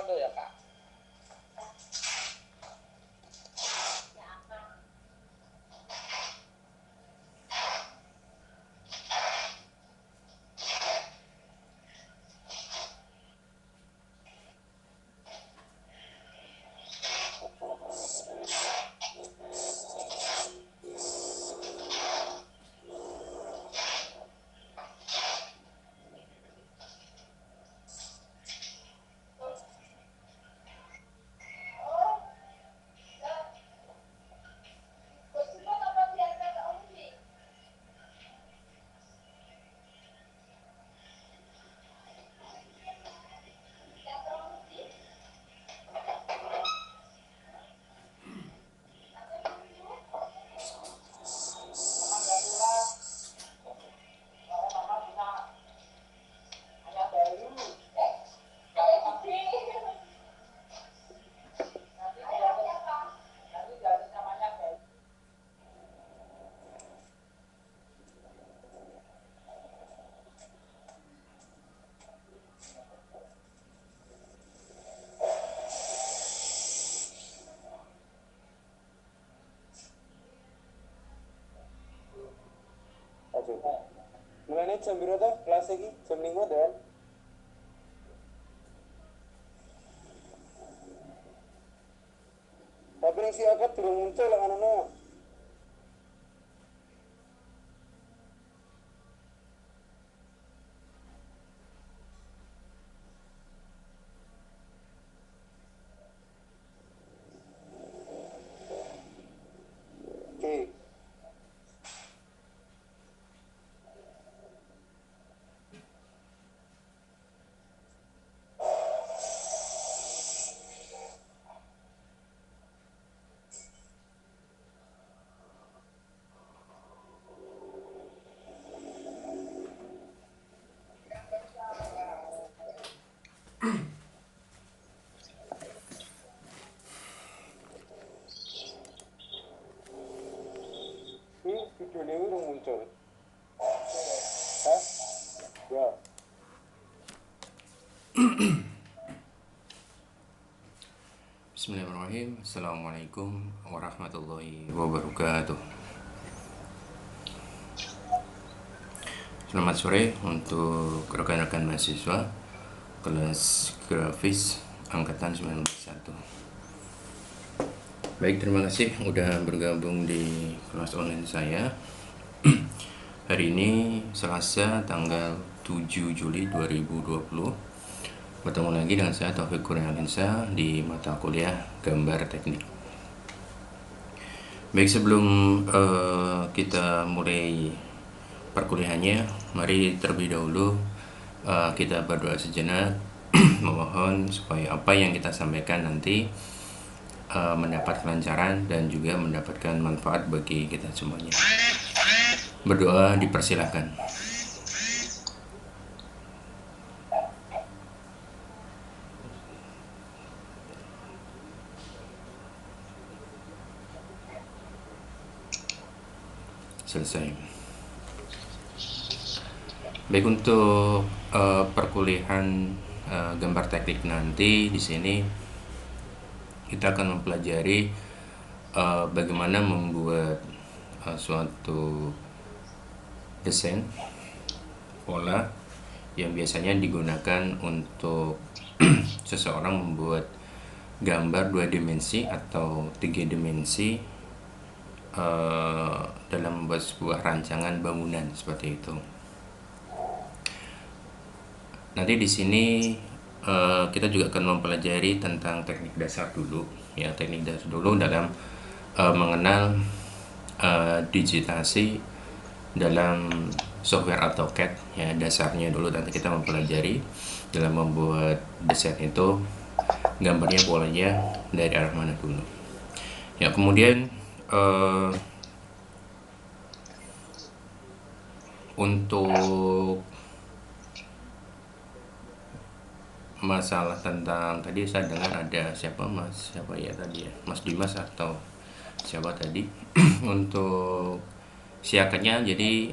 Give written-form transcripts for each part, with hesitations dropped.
taekwondo ya Kak? Mulane jam piro to kelas iki? Jam 5 to kan? Tapi ning si akad durung muncul lek ngono. Oke. Video ini udah muncul. Hah? Ya. Bismillahirrahmanirrahim. Assalamualaikum warahmatullahi wabarakatuh. Selamat sore untuk rekan-rekan mahasiswa kelas grafis angkatan 91. Baik, terima kasih udah bergabung di kelas online saya. Hari ini Selasa tanggal 7 Juli 2020. Bertemu lagi dengan saya Taufik Kurniawansyah di mata kuliah gambar teknik. Baik, sebelum kita mulai perkuliahannya, mari terlebih dahulu kita berdoa sejenak memohon supaya apa yang kita sampaikan nanti mendapat kelancaran dan juga mendapatkan manfaat bagi kita semuanya. Berdoa dipersilahkan. Selesai. Baik, untuk perkuliahan gambar teknik nanti di sini kita akan mempelajari bagaimana membuat suatu desain pola yang biasanya digunakan untuk seseorang membuat gambar 2 dimensi atau 3 dimensi dalam membuat sebuah rancangan bangunan seperti itu. Nanti di sini kita juga akan mempelajari tentang teknik dasar dulu, ya, teknik dasar dulu dalam mengenal digitasi dalam software AutoCAD, ya, dasarnya dulu. Nanti kita mempelajari dalam membuat desain itu gambarnya polanya dari arah mana dulu. Ya, kemudian untuk masalah tentang tadi saya dengar ada siapa ya tadi ya, Mas Dimas atau siapa tadi untuk siakatnya, jadi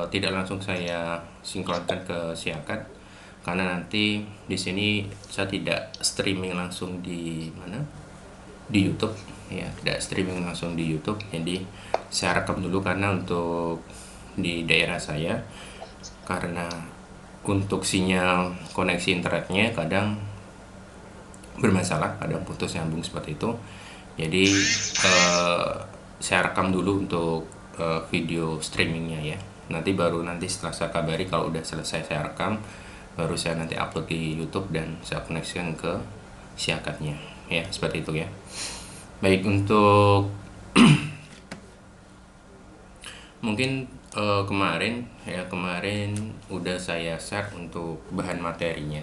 tidak langsung saya sinkronkan ke siakat karena nanti di sini saya tidak streaming langsung di mana, di YouTube ya, tidak streaming langsung di YouTube. Jadi saya rekam dulu karena untuk di daerah saya, karena untuk sinyal koneksi internetnya kadang bermasalah, kadang putus nyambung seperti itu. Jadi saya rekam dulu untuk video streamingnya ya. Nanti setelah saya kabari kalau udah selesai saya rekam, baru saya nanti upload di YouTube dan saya koneksikan ke si akadnya ya, seperti itu ya. Baik, untuk mungkin kemarin udah saya share untuk bahan materinya.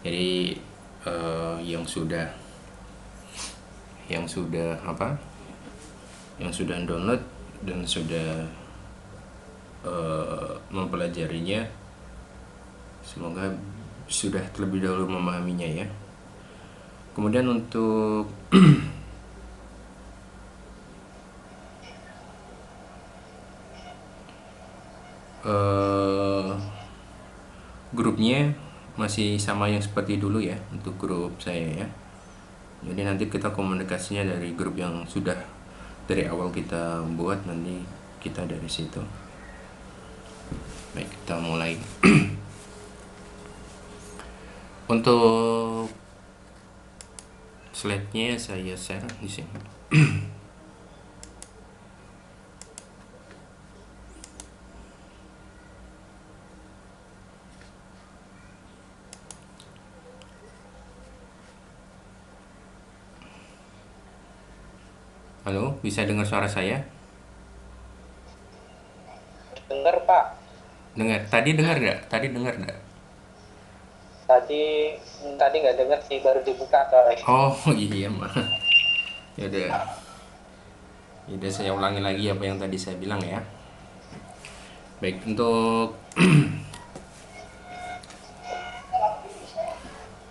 Jadi yang sudah download dan sudah mempelajarinya, semoga sudah terlebih dahulu memahaminya ya. Kemudian untuk grupnya masih sama yang seperti dulu ya, untuk grup saya ya. Jadi nanti kita komunikasinya dari grup yang sudah dari awal kita buat, nanti kita dari situ. Baik, kita mulai. Untuk slide-nya saya share di sini. Halo, bisa dengar suara saya? Dengar, Pak. Dengar. Tadi dengar nggak? Tadi nggak dengar sih, baru dibuka soalnya. Oh iya mah. Ya udah saya ulangi lagi apa yang tadi saya bilang ya. Baik, untuk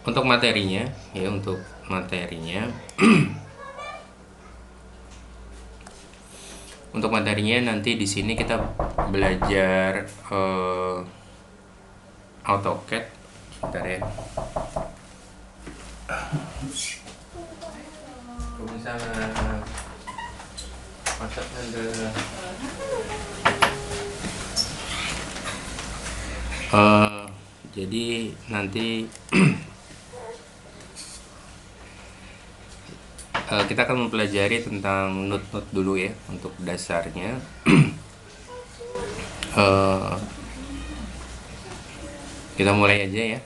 untuk materinya ya, untuk materinya nanti di sini kita belajar AutoCAD. Bentar ya. Misalnya masak Anda. Jadi nanti kita akan mempelajari tentang node-node dulu ya, untuk dasarnya. Kita mulai aja ya.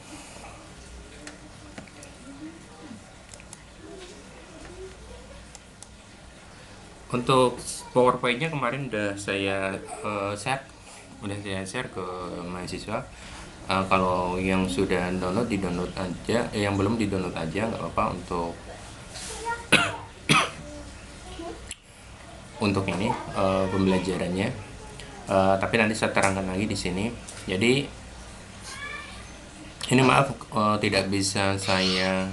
Untuk PowerPoint-nya kemarin udah saya share ke mahasiswa. Kalau yang sudah download, di-download aja. Yang belum, di-download aja, nggak apa-apa untuk ini pembelajarannya. Tapi nanti saya terangkan lagi di sini. Jadi ini maaf tidak bisa saya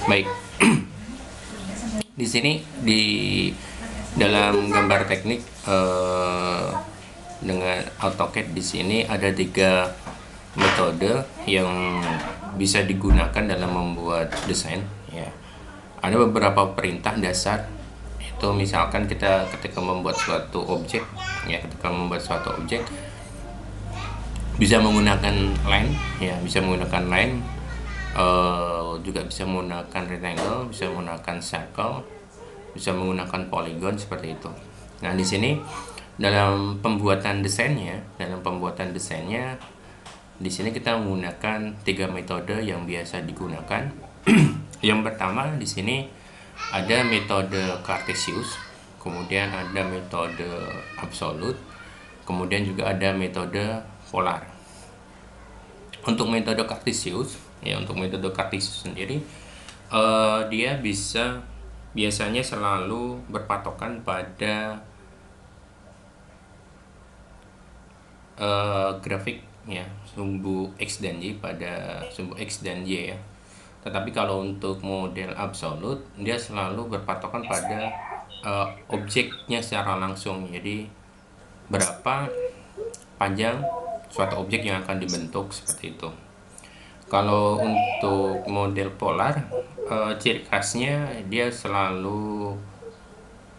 baik. Di sini di dalam gambar teknik dengan AutoCAD di sini ada 3 metode yang bisa digunakan dalam membuat desain ya. Ada beberapa perintah dasar, itu misalkan kita ketika membuat suatu objek ya, bisa menggunakan line ya, juga bisa menggunakan rectangle, bisa menggunakan circle, bisa menggunakan polygon, seperti itu. Nah, di sini dalam pembuatan desainnya di sini kita menggunakan 3 metode yang biasa digunakan. Yang pertama di sini ada metode Cartesius, kemudian ada metode absolute, kemudian juga ada metode polar. Untuk metode Cartesius sendiri, dia biasanya selalu berpatokan pada grafik ya, sumbu X dan Y pada sumbu X dan Y ya. Tetapi kalau untuk model absolut, dia selalu berpatokan pada objeknya secara langsung. Jadi berapa panjang suatu objek yang akan dibentuk, seperti itu. Kalau untuk model polar, ciri khasnya dia selalu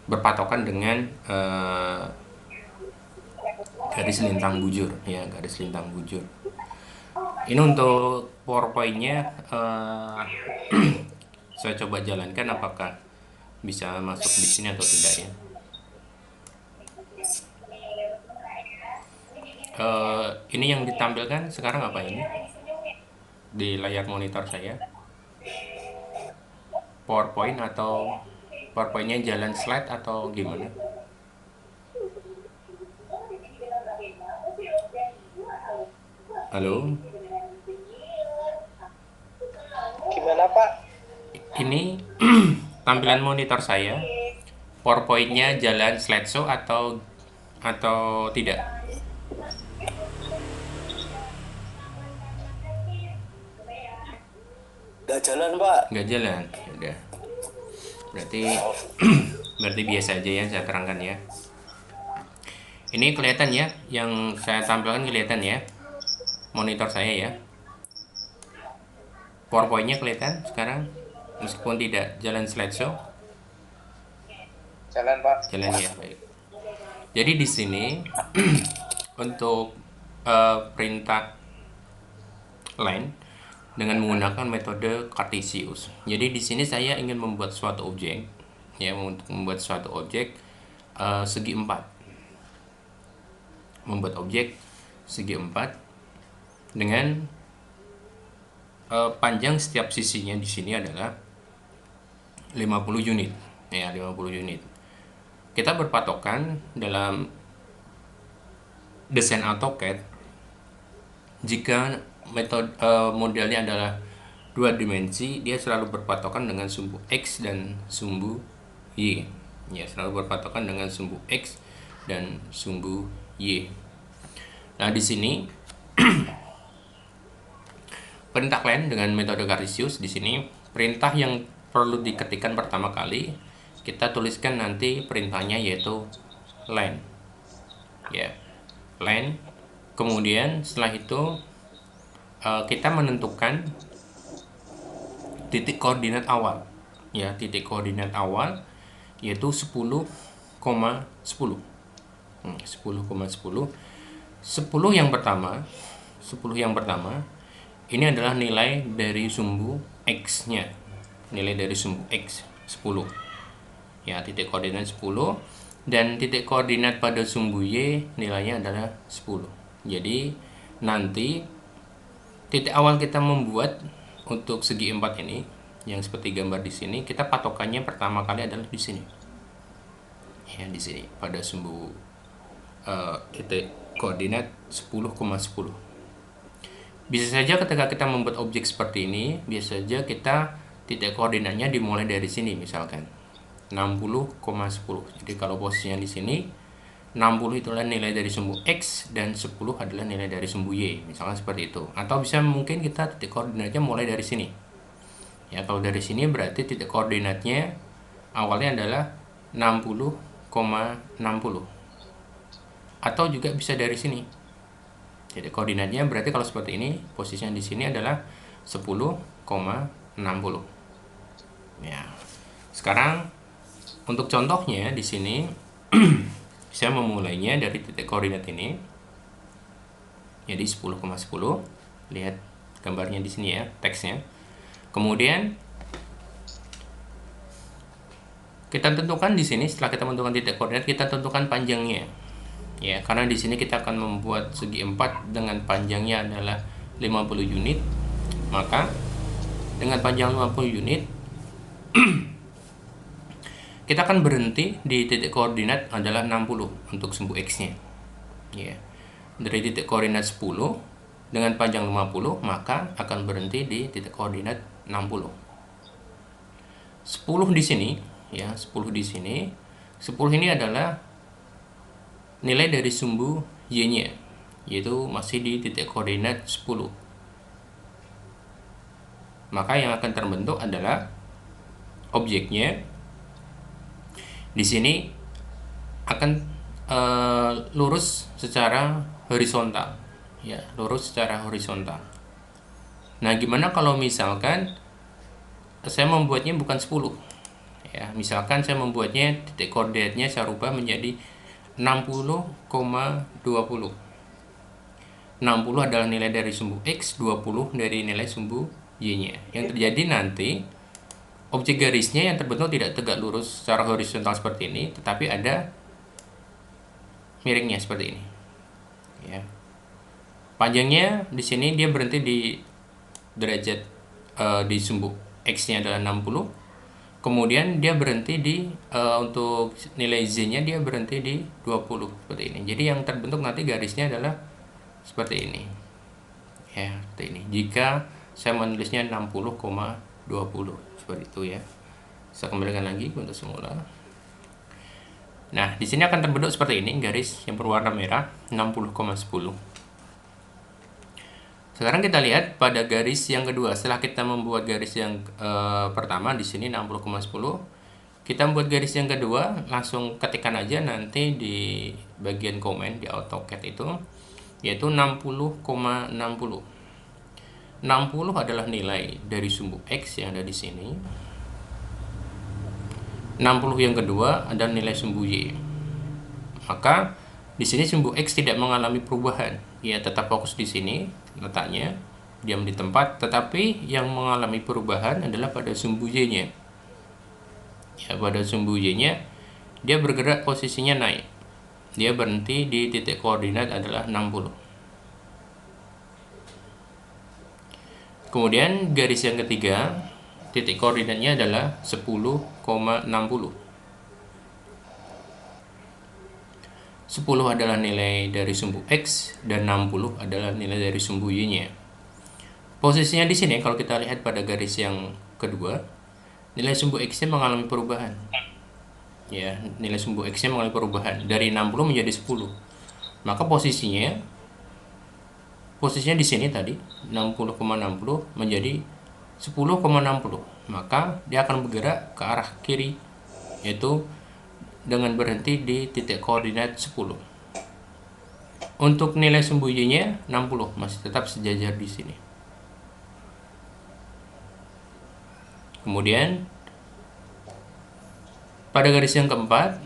berpatokan dengan garis lintang bujur, ya, garis lintang bujur. Ini untuk PowerPoint-nya, saya coba jalankan apakah bisa masuk di sini atau tidak ya. Ini yang ditampilkan sekarang apa ini di layar monitor saya? PowerPoint atau PowerPoint-nya jalan slide atau gimana? Halo, Gimana Pak? ini tampilan monitor saya, PowerPoint-nya jalan slideshow atau tidak? Gak jalan Pak. Nggak jalan, ya udah. Berarti berarti biasa aja ya, saya terangkan ya. Ini kelihatan ya, yang saya tampilkan kelihatan ya, monitor saya ya. PowerPoint-nya kelihatan sekarang, meskipun tidak jalan slideshow. Jalan Pak. Jalan ya, baik. Jadi di sini untuk perintah line dengan menggunakan metode Cartesius. Jadi di sini saya ingin membuat suatu objek, ya, untuk membuat suatu objek segi 4. Membuat objek segi 4 dengan panjang setiap sisinya di sini adalah 50 unit, ya, 50 unit. Kita berpatokan dalam desain AutoCAD jika metode modelnya adalah 2 dimensi, dia selalu berpatokan dengan sumbu X dan sumbu Y. Ya, selalu berpatokan dengan sumbu X dan sumbu Y. Nah, di sini perintah len dengan metode Cartesius, di sini perintah yang perlu diketikkan pertama kali kita tuliskan nanti perintahnya, yaitu len. Ya, len. Kemudian setelah itu kita menentukan titik koordinat awal, ya, titik koordinat awal yaitu 10,10. 10,10. 10 yang pertama ini adalah nilai dari sumbu X-nya. Nilai dari sumbu X 10. Ya, titik koordinat 10, dan titik koordinat pada sumbu Y nilainya adalah 10. Jadi nanti titik awal kita membuat untuk segi 4 ini, yang seperti gambar di sini, kita patokannya pertama kali adalah di sini. Ya, di sini pada sumbu titik koordinat 10,10. Bisa saja ketika kita membuat objek seperti ini, bisa saja kita titik koordinatnya dimulai dari sini, misalkan 60,10. Jadi kalau posisinya di sini, 60 itulah nilai dari sumbu X dan 10 adalah nilai dari sumbu Y, misalkan seperti itu. Atau bisa mungkin kita titik koordinatnya mulai dari sini. Ya, kalau dari sini berarti titik koordinatnya awalnya adalah 60,60. Atau juga bisa dari sini. Titik koordinatnya berarti kalau seperti ini, posisinya di sini adalah 10,60. Ya. Sekarang untuk contohnya di sini saya memulainya dari titik koordinat ini. Jadi 10,10. Lihat gambarnya di sini ya, teksnya. Kemudian kita tentukan di sini, setelah kita menentukan titik koordinat, kita tentukan panjangnya. Ya, karena di sini kita akan membuat segi 4 dengan panjangnya adalah 50 unit. Maka dengan panjang 50 unit kita akan berhenti di titik koordinat adalah 60 untuk sumbu X-nya. Ya. Dari titik koordinat 10 dengan panjang 50, maka akan berhenti di titik koordinat 60. 10 di sini, ya, 10 di sini. 10 ini adalah nilai dari sumbu Y-nya. yaitu masih di titik koordinat 10. Maka yang akan terbentuk adalah objeknya di sini akan lurus secara horizontal, ya, lurus secara horizontal. Nah, gimana kalau misalkan saya membuatnya bukan 10, ya, misalkan saya membuatnya titik koordinatnya saya rubah menjadi 60,20. 60 adalah nilai dari sumbu X, 20 dari nilai sumbu Y-nya. Yang terjadi nanti objek garisnya yang terbentuk tidak tegak lurus secara horizontal seperti ini, tetapi ada miringnya seperti ini. Ya. Panjangnya di sini dia berhenti di derajat di sumbu X-nya adalah 60. Kemudian dia berhenti di untuk nilai Z-nya dia berhenti di 20 seperti ini. Jadi yang terbentuk nanti garisnya adalah seperti ini. Ya, seperti ini. Jika saya menulisnya 60,20 seperti itu ya. Saya kembalikan lagi untuk semula. Nah, di sini akan terbentuk seperti ini, garis yang berwarna merah 60,10. Sekarang kita lihat pada garis yang kedua. Setelah kita membuat garis yang pertama di sini 60,10, kita membuat garis yang kedua, langsung ketikkan aja nanti di bagian komen di AutoCAD itu, yaitu 60,60. 60 adalah nilai dari sumbu X yang ada di sini. 60 yang kedua adalah nilai sumbu Y. Maka di sini sumbu X tidak mengalami perubahan, ya tetap fokus di sini letaknya, diam di tempat, tetapi yang mengalami perubahan adalah pada sumbu Y-nya. Ya, pada sumbu Y-nya dia bergerak posisinya naik. Dia berhenti di titik koordinat adalah 60. Kemudian garis yang ketiga, titik koordinatnya adalah 10,60. 10 adalah nilai dari sumbu X dan 60 adalah nilai dari sumbu Y-nya. Posisinya di sini kalau kita lihat pada garis yang kedua, nilai sumbu X-nya mengalami perubahan. Ya, nilai sumbu X-nya mengalami perubahan dari 60 menjadi 10. Maka posisinya di sini tadi 60,60 menjadi 10,60. Maka dia akan bergerak ke arah kiri, yaitu dengan berhenti di titik koordinat 10. Untuk nilai sumbu Y-nya 60 masih tetap sejajar di sini. Kemudian pada garis yang keempat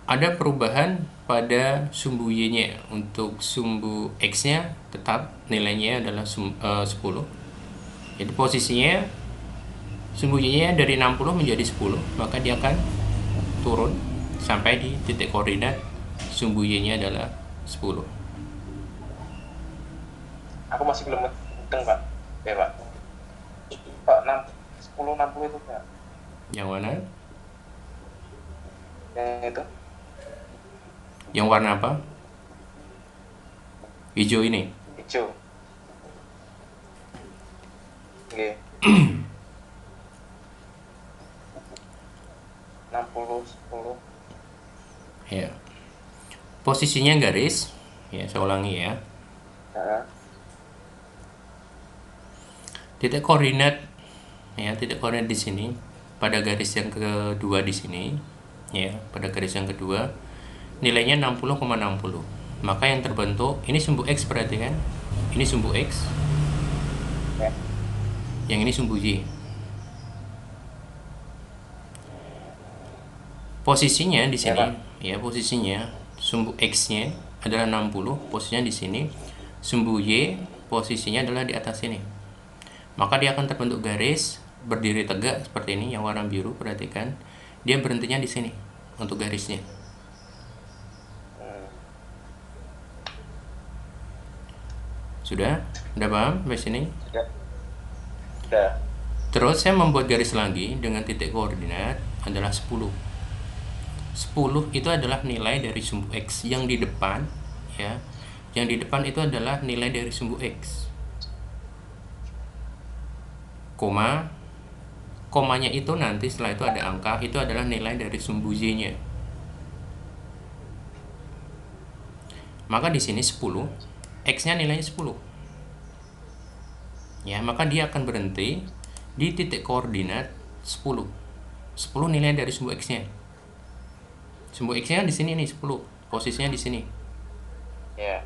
ada perubahan pada sumbu Y-nya. Untuk sumbu X-nya tetap nilainya adalah 10. Jadi posisinya sumbu Y-nya dari 60 menjadi 10, maka dia akan turun sampai di titik koordinat sumbu Y-nya adalah 10. Aku masih belum mudeng, Pak. Ya, Pak. Pak, 10 60 itu, Pak. Yang mana? Yang itu. Yang warna apa? Hijau ini. Hijau. Oke. 60 10. Ya. Posisinya garis, ya saya ulangi ya. Heeh. Titik koordinat, ya titik koordinat di sini pada garis yang kedua di sini, ya pada garis yang kedua nilainya 60,60. Maka yang terbentuk ini sumbu X, berarti kan? Ini sumbu X. Ya. Yang ini sumbu Y. Posisinya di sini, ya posisinya sumbu X-nya adalah 60, posisinya di sini. Sumbu Y posisinya adalah di atas sini. Maka dia akan terbentuk garis berdiri tegak seperti ini yang warna biru, perhatikan. Dia berhentinya di sini untuk garisnya. Sudah? Udah paham sampai sini? Sudah. Terus saya membuat garis lagi dengan titik koordinat adalah 10. 10 itu adalah nilai dari sumbu X yang di depan, ya. Yang di depan itu adalah nilai dari sumbu X. Komanya itu nanti setelah itu ada angka, itu adalah nilai dari sumbu Y-nya. maka di sini 10, X-nya nilainya 10. Ya, maka dia akan berhenti di titik koordinat 10. 10 nilai dari sumbu X-nya. Sumbu X-nya di sini nih 10, posisinya di sini. Ya.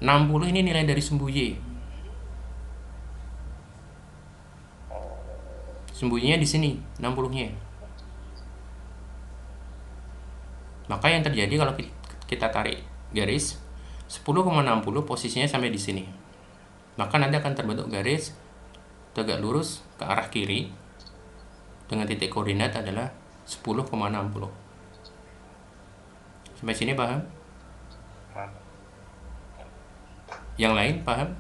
60 ini nilai dari sumbu Y. Sumbunya di sini, 60-nya. Maka yang terjadi kalau kita tarik garis 10,60 posisinya sampai di sini. Maka nanti akan terbentuk garis tegak lurus ke arah kiri dengan titik koordinat adalah 10,60. Sampai sini paham? Yang lain paham?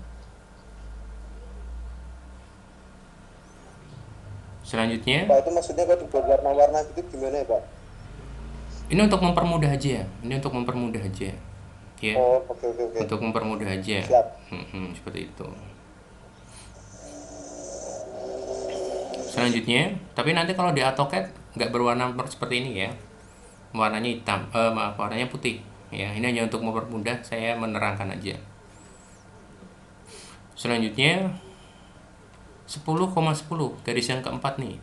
Selanjutnya, Pak, itu maksudnya kalau dibuat warna-warna gitu gimana ya, Pak? ini untuk mempermudah aja. Ini untuk mempermudah aja. Ya. Oh, oke. Untuk mempermudah aja. Siap. Seperti itu. Selanjutnya, tapi nanti kalau di AutoCAD nggak berwarna seperti ini ya. Warnanya hitam, maaf, warnanya putih. Ya, ini hanya untuk mempermudah, saya menerangkan aja. Selanjutnya 10,10 garis yang keempat nih.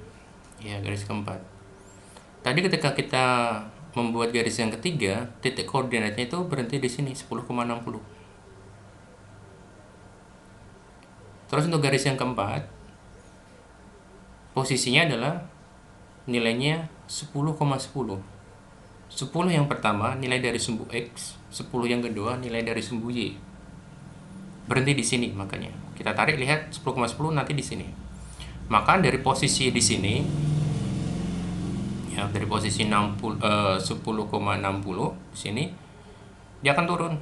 Ya, garis keempat. Tadi ketika kita membuat garis yang ketiga, titik koordinatnya itu berhenti di sini 10,60. Terus untuk garis yang keempat, posisinya adalah nilainya 10,10. 10 yang pertama nilai dari sumbu X, 10 yang kedua nilai dari sumbu Y. Berhenti di sini makanya. Kita tarik, lihat 10,10 nanti di sini. Maka dari posisi di sini ya, dari posisi 10,60 di sini dia akan turun.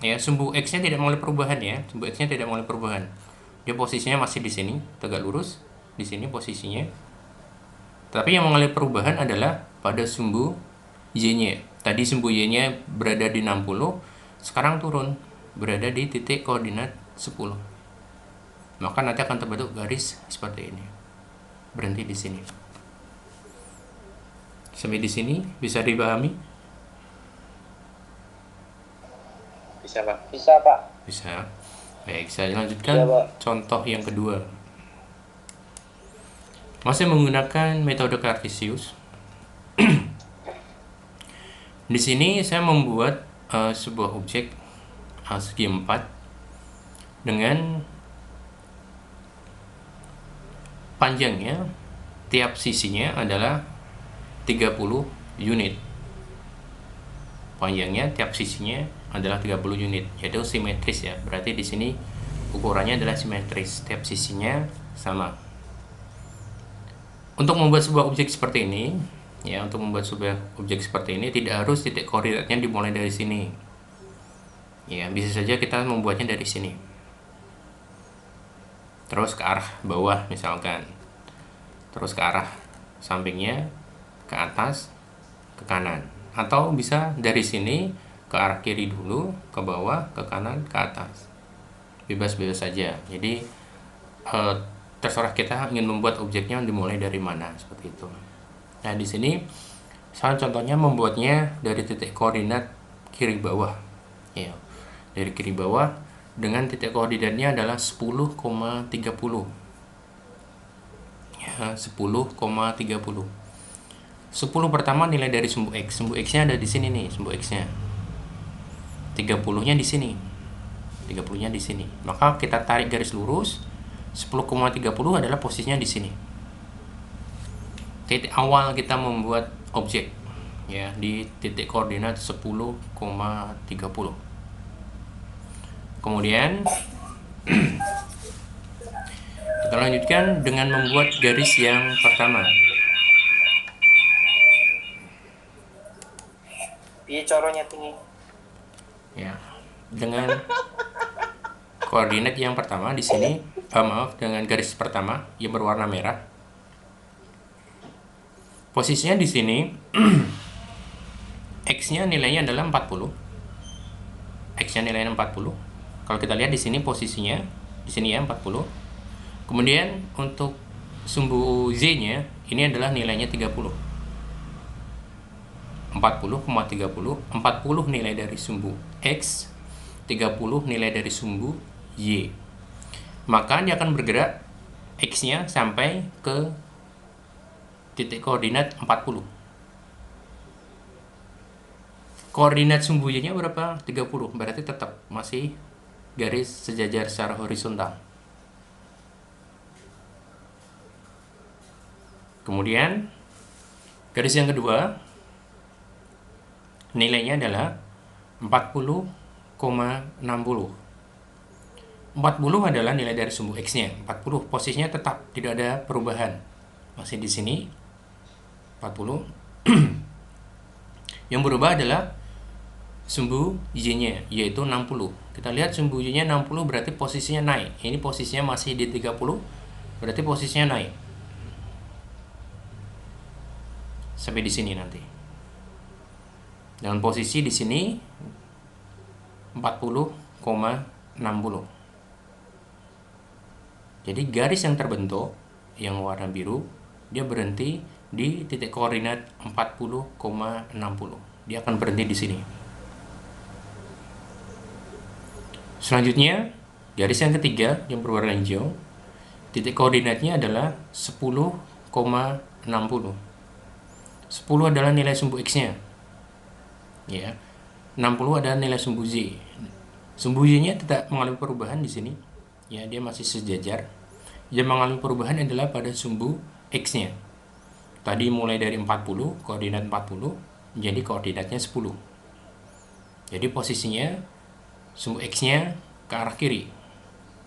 Ya, sumbu X-nya tidak mengalami perubahan ya. Sumbu X-nya tidak mengalami perubahan. Dia posisinya masih di sini, tegak lurus. Di sini posisinya. Tapi yang mengalami perubahan adalah pada sumbu Y-nya. Tadi sumbu Y-nya berada di 60, sekarang turun, berada di titik koordinat 10. Maka nanti akan terbentuk garis seperti ini. Berhenti di sini. Sampai di sini bisa dipahami? Bisa, Pak. Bisa, Pak. Bisa. Baik, saya lanjutkan Ya, Pak. contoh yang kedua. Masih menggunakan metode Cartesius. Di sini saya membuat sebuah objek segi 4 dengan panjangnya tiap sisinya adalah 30 unit. Panjangnya tiap sisinya adalah 30 unit, yaitu simetris ya. Berarti di sini ukurannya adalah simetris, tiap sisinya sama. Untuk membuat sebuah objek seperti ini, ya, untuk membuat sebuah objek seperti ini tidak harus titik koordinatnya dimulai dari sini. Ya, bisa saja kita membuatnya dari sini. Terus ke arah bawah misalkan. Terus ke arah sampingnya, ke atas, ke kanan. Atau bisa dari sini ke arah kiri dulu, ke bawah, ke kanan, ke atas. Bebas-bebas saja. Jadi terserah kita ingin membuat objeknya dimulai dari mana, seperti itu. Nah, di sini saya contohnya membuatnya dari titik koordinat kiri bawah. Ya. Dari kiri bawah dengan titik koordinatnya adalah 10,30. Ya, 10,30. 10 pertama nilai dari sumbu X. Sumbu X-nya ada di sini nih, sumbu X-nya. 30-nya di sini. 30-nya di sini. Maka kita tarik garis lurus. 10,30 adalah posisinya di sini. Titik awal kita membuat objek ya di titik koordinat 10,30. Kemudian kita lanjutkan dengan membuat garis yang pertama. Piye caranya tinggi? Ya, dengan koordinat yang pertama di sini, dengan garis pertama yang berwarna merah. Posisinya di sini X-nya nilainya adalah 40. X-nya nilainya 40. Kalau kita lihat di sini posisinya di sini ya 40. Kemudian untuk sumbu Z-nya ini adalah nilainya 30. 40,30, 40 nilai dari sumbu X, 30 nilai dari sumbu Y. Maka dia akan bergerak X-nya sampai ke titik koordinat 40. Koordinat sumbu Y-nya berapa? 30. Berarti tetap masih garis sejajar secara horizontal. Kemudian garis yang kedua nilainya adalah 40,60. 40 adalah nilai dari sumbu X-nya. 40 posisinya tetap, tidak ada perubahan. Masih di sini 40. Yang berubah adalah sumbu Y-nya, yaitu 60. Kita lihat sumbu Y-nya 60 berarti posisinya naik. Ini posisinya masih di 30, berarti posisinya naik. Sampai di sini nanti. Dengan posisi di sini 40,60. Jadi garis yang terbentuk yang warna biru dia berhenti di titik koordinat 40,60. Dia akan berhenti di sini. Selanjutnya, garis yang ketiga yang berwarna hijau, titik koordinatnya adalah 10,60. 10 adalah nilai sumbu X-nya. Ya. 60 adalah nilai sumbu Z. Sumbu Y-nya tidak mengalami perubahan di sini. Ya, dia masih sejajar. Yang mengalami perubahan adalah pada sumbu X-nya. Tadi mulai dari 40, koordinat 40, menjadi koordinatnya 10. Jadi posisinya sumbu X-nya ke arah kiri.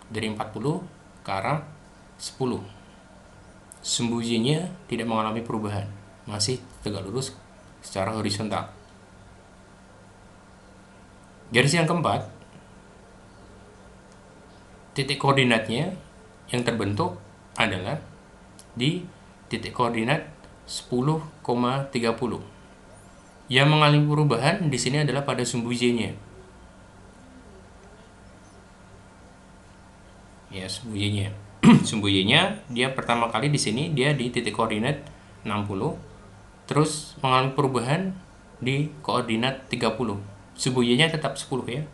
Dari 40 ke arah 10. Sumbu Y-nya tidak mengalami perubahan. Masih tegak lurus secara horizontal. Garis yang keempat, titik koordinatnya yang terbentuk adalah di titik koordinat 10,30. Yang mengalami perubahan di sini adalah pada sumbu Y-nya. Ya, sumbu Y-nya. Sumbu Y-nya dia pertama kali di sini dia di titik koordinat 60, terus mengalami perubahan di koordinat 30. Sumbu Y-nya tetap 10 ya.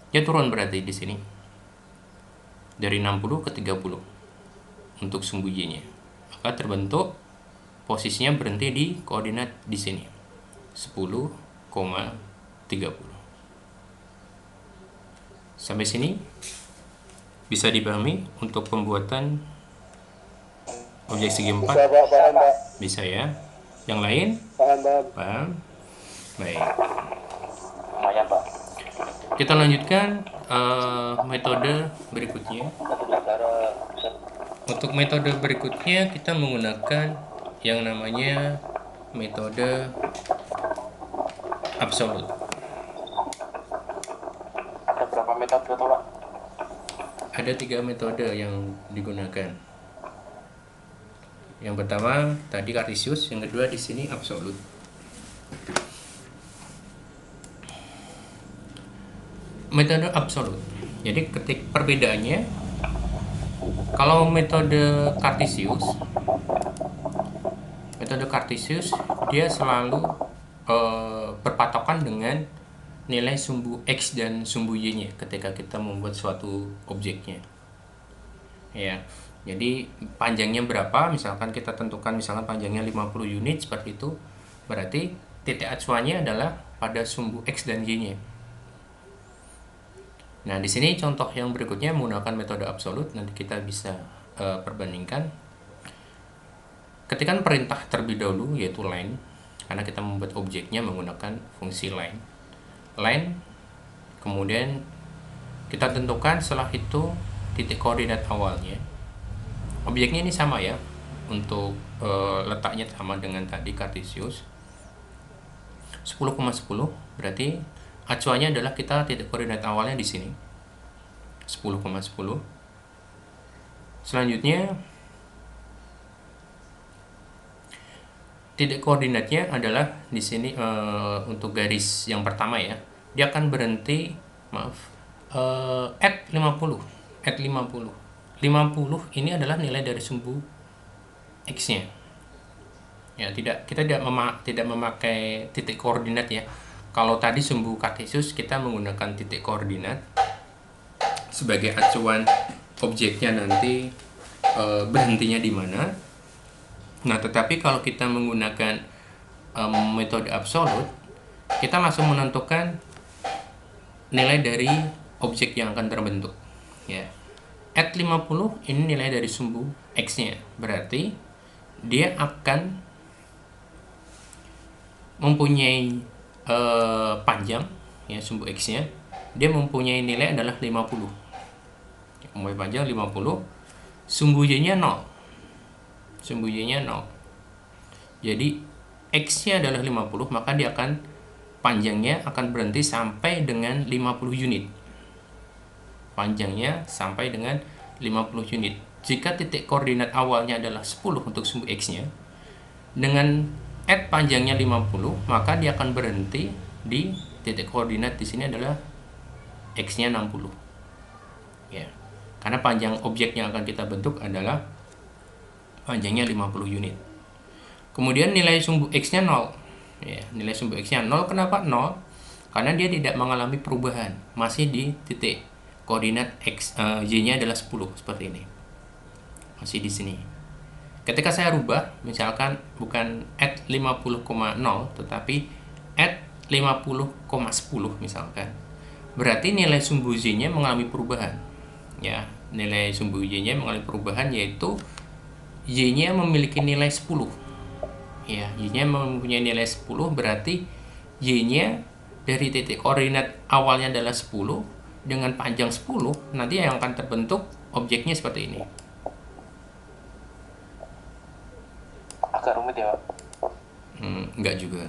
Dia turun berarti di sini. Dari 60 ke 30 untuk sumbu Y-nya. Maka terbentuk posisinya berhenti di koordinat di sini. 10,30. Sampai sini bisa dipahami untuk pembuatan objek segi 4? Bisa, Pak, paham, Pak. Bisa ya. Yang lain? Paham, Pak. Paham? Baik. Lumayan, Pak. Kita lanjutkan metode berikutnya. Untuk metode berikutnya kita menggunakan yang namanya metode absolut. Ada berapa metode tuh, Pak? Ada 3 metode yang digunakan. Yang pertama tadi Cartesius, yang kedua di sini absolut. Metode absolut. Jadi perbedaannya, kalau metode Cartesius dia selalu berpatokan dengan nilai sumbu X dan sumbu Y-nya ketika kita membuat suatu objeknya. Ya. Jadi panjangnya berapa? Misalkan kita tentukan misalkan panjangnya 50 unit seperti itu. Berarti titik acuannya adalah pada sumbu X dan Y-nya. Nah, di sini contoh yang berikutnya menggunakan metode absolut. Nanti kita bisa perbandingkan. Ketikkan perintah terlebih dahulu, yaitu line, karena kita membuat objeknya menggunakan fungsi line. Line, kemudian kita tentukan setelah itu titik koordinat awalnya. Objeknya ini sama ya, untuk letaknya sama dengan tadi Cartesius. 10,10 berarti acuannya adalah kita titik koordinat awalnya di sini 10,10. Selanjutnya titik koordinatnya adalah di sini untuk garis yang pertama ya. Dia akan berhenti at 50. 50 ini adalah nilai dari sumbu X-nya. Ya, kita tidak memakai titik koordinat ya. Kalau tadi sumbu kartesius kita menggunakan titik koordinat sebagai acuan objeknya nanti berhentinya di mana. Nah, tetapi kalau kita menggunakan metode absolut, kita langsung menentukan nilai dari objek yang akan terbentuk. Ya. At 50 ini nilai dari sumbu X-nya. Berarti dia akan mempunyai panjang ya, sumbu X-nya. Dia mempunyai nilai adalah 50. Mempunyai panjang 50. Sumbu Y-nya 0. Sumbu Y-nya 0. Jadi X-nya adalah 50, maka dia akan panjangnya akan berhenti sampai dengan 50 unit. Panjangnya sampai dengan 50 unit. Jika titik koordinat awalnya adalah 10 untuk sumbu X-nya, dengan at panjangnya 50, maka dia akan berhenti di titik koordinat di sini adalah X-nya 60. Ya. Karena panjang objek yang akan kita bentuk adalah panjangnya 50 unit. Kemudian nilai sumbu X-nya 0. Ya, nilai sumbu X-nya 0. Kenapa 0? Karena dia tidak mengalami perubahan, masih di titik koordinat Y-nya adalah 10 seperti ini. Masih di sini. Ketika saya rubah, misalkan bukan at 50,0 tetapi at 50,10 misalkan. Berarti nilai sumbu Y-nya mengalami perubahan. Ya, nilai sumbu Y-nya mengalami perubahan, yaitu Y-nya memiliki nilai 10. Ya, Y-nya mempunyai nilai 10, berarti Y-nya dari titik koordinat awalnya adalah 10 dengan panjang 10, nanti yang akan terbentuk objeknya seperti ini. Agak rumit ya, Pak. Enggak juga.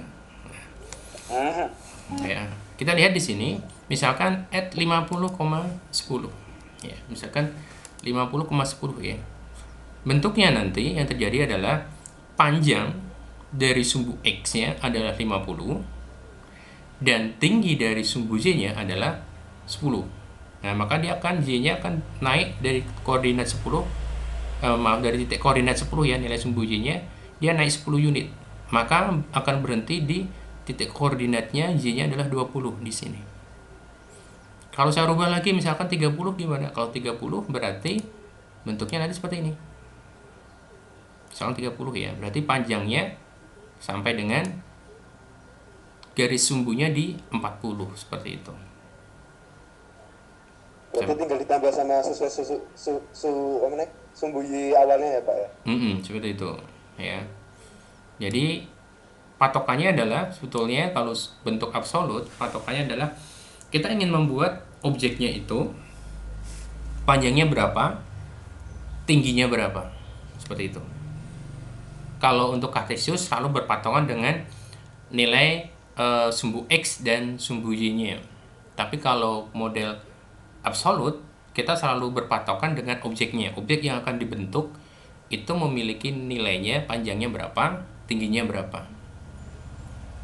Ya, kita lihat di sini, misalkan at 50,10. Ya, misalkan 50,10 ya. Bentuknya nanti yang terjadi adalah panjang dari sumbu X-nya adalah 50 dan tinggi dari sumbu Y-nya adalah 10. Nah, maka dia akan Y-nya akan naik dari koordinat 10, dari titik koordinat 10 ya, nilai sumbu Y-nya dia naik 10 unit. Maka akan berhenti di titik koordinatnya Y-nya adalah 20 di sini. Kalau saya rubah lagi misalkan 30 gimana? Kalau 30 berarti bentuknya nanti seperti ini. Misalkan 30 ya, berarti panjangnya sampai dengan garis sumbunya di 40 seperti itu. Berarti tinggal ditambah sama sesuai sumbu Y awalnya ya Pak ya? Seperti itu ya. Jadi patokannya adalah sebetulnya kalau bentuk absolut, patokannya adalah kita ingin membuat objeknya itu panjangnya berapa, tingginya berapa, seperti itu. Kalau untuk kartesius selalu berpatokan dengan nilai sumbu X dan sumbu Y-nya. Tapi kalau model absolut, kita selalu berpatokan dengan objeknya. Objek yang akan dibentuk itu memiliki nilainya, panjangnya berapa, tingginya berapa.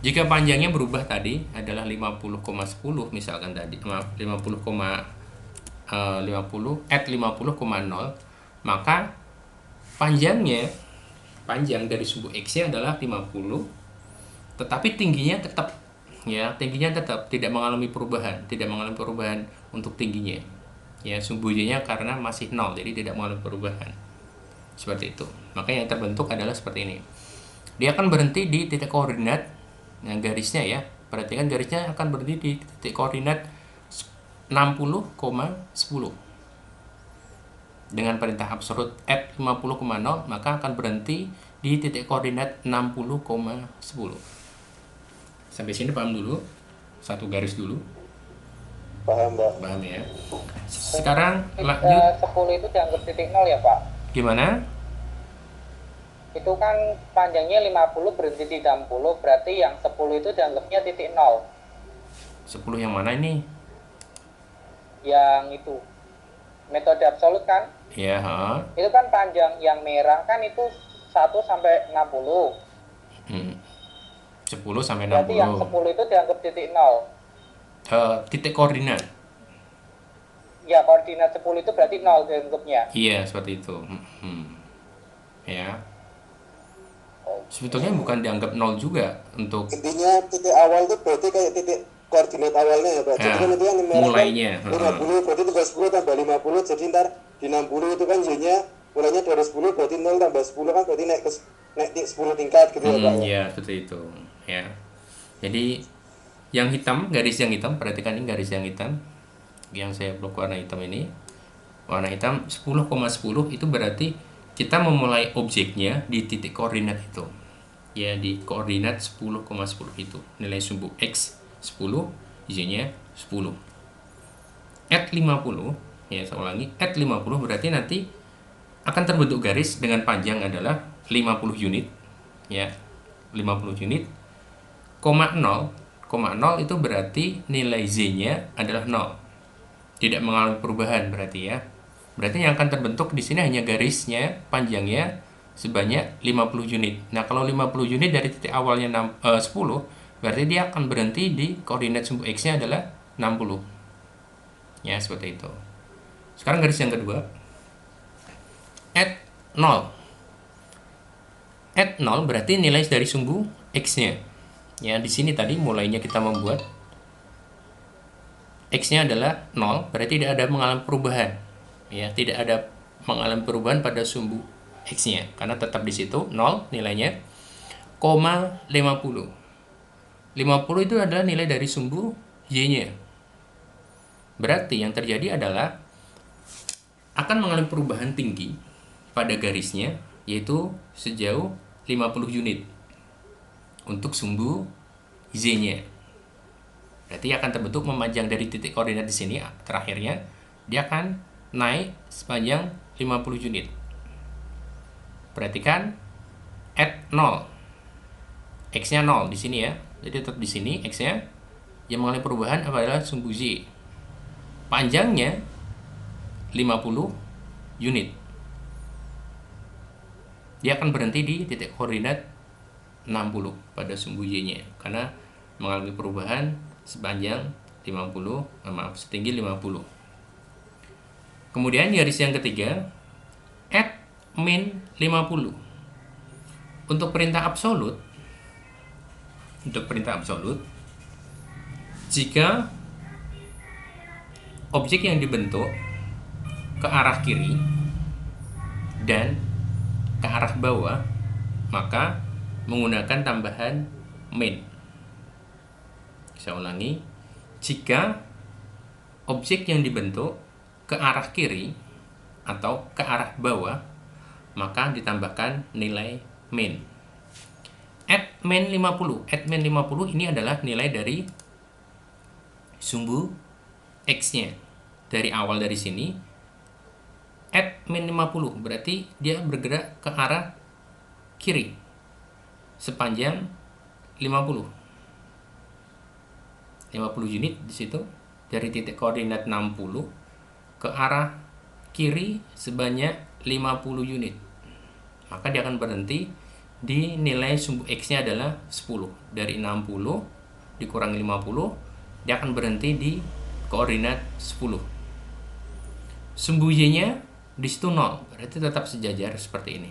Jika panjangnya berubah tadi adalah 50,10 misalkan tadi, 50 at 50,0, maka panjang dari sumbu X-nya adalah 50, tetapi tingginya tetap ya, tingginya tetap tidak mengalami perubahan untuk tingginya. Ya, sumbu Y-nya karena masih 0, jadi tidak mengalami perubahan. Seperti itu. Maka yang terbentuk adalah seperti ini. Dia akan berhenti di titik koordinat, nah garisnya ya. Perhatikan garisnya akan berhenti di titik koordinat 60,10. Dengan perintah absolut at 50,0, maka akan berhenti di titik koordinat 60,10. Sampai sini paham dulu? Satu garis dulu. Paham Pak. Paham ya. Sekarang lanjut. 10 itu dianggap titik 0 ya Pak? Gimana? Itu kan panjangnya 50 berhenti di 60, berarti yang 10 itu dianggapnya titik 0. 10 yang mana ini? Yang itu metode absolut kan? Ya, Itu kan panjang yang merah kan itu 1 sampai 60. 10 sampai 60. Berarti yang 10 itu dianggap titik 0. Titik koordinat. Ya, koordinat 10 itu berarti 0 dianggapnya. Iya, seperti itu. Ya. Oh Sebetulnya bukan dianggap 0 juga untuk Intinya titik awal itu berarti kayak titik koordinat awalnya ya Pak. Jadi ya, kan itu kan merah kan mulainya. 50, berarti tinggal 10 tambah 50, jadi ntar di 60 itu kan Y-nya mulainya dari 10, berarti 0 tambah 10 kan berarti naik 10 tingkat gitu ya Pak ya. Ya, seperti itu. Ya. Jadi yang hitam, garis yang hitam, perhatikan ini garis yang hitam. Yang saya blok warna hitam ini. Warna hitam 10,10 itu berarti kita memulai objeknya di titik koordinat itu. Ya, di koordinat 10,10 itu. Nilai sumbu X 10, Y-nya 10. At 50, ya saya ulangi, at 50 berarti nanti akan terbentuk garis dengan panjang adalah 50 unit. Ya, 50 unit. Koma 0 itu berarti nilai Z-nya adalah 0. Tidak mengalami perubahan berarti ya. Berarti yang akan terbentuk di sini hanya garisnya, panjangnya sebanyak 50 unit. Nah, kalau 50 unit dari titik awalnya 10, berarti dia akan berhenti di koordinat sumbu X-nya adalah 60. Ya, seperti itu. Sekarang garis yang kedua. At 0. At 0 berarti nilai dari sumbu X-nya. Ya, di sini tadi mulainya kita membuat X-nya adalah 0, berarti tidak ada mengalami perubahan. Ya, tidak ada mengalami perubahan pada sumbu X-nya karena tetap di situ 0 nilainya, koma 50. 50 itu adalah nilai dari sumbu Y-nya. Berarti yang terjadi adalah akan mengalami perubahan tinggi pada garisnya, yaitu sejauh 50 unit untuk sumbu Z-nya. Berarti akan terbentuk memanjang dari titik koordinat di sini terakhirnya, dia akan naik sepanjang 50 unit. Perhatikan at 0. X-nya 0 di sini ya. Jadi tetap di sini X-nya. Yang mengalami perubahan adalah sumbu Z. Panjangnya 50 unit. Dia akan berhenti di titik koordinat 60 pada sumbu Y-nya karena mengalami perubahan sepanjang setinggi 50. Kemudian garis yang ketiga, at min 50. Untuk perintah absolut, jika objek yang dibentuk ke arah kiri dan ke arah bawah, maka menggunakan tambahan min. Saya ulangi, jika objek yang dibentuk ke arah kiri atau ke arah bawah, maka ditambahkan nilai min. At min 50. At min 50 ini adalah nilai dari sumbu X-nya. Dari awal dari sini, at min 50 berarti dia bergerak ke arah kiri sepanjang 50 unit di situ, dari titik koordinat 60 ke arah kiri sebanyak 50 unit. Maka dia akan berhenti di nilai sumbu X-nya adalah 10. Dari 60 dikurangi 50, dia akan berhenti di koordinat 10. Sumbu Y-nya di situ 0, berarti tetap sejajar seperti ini.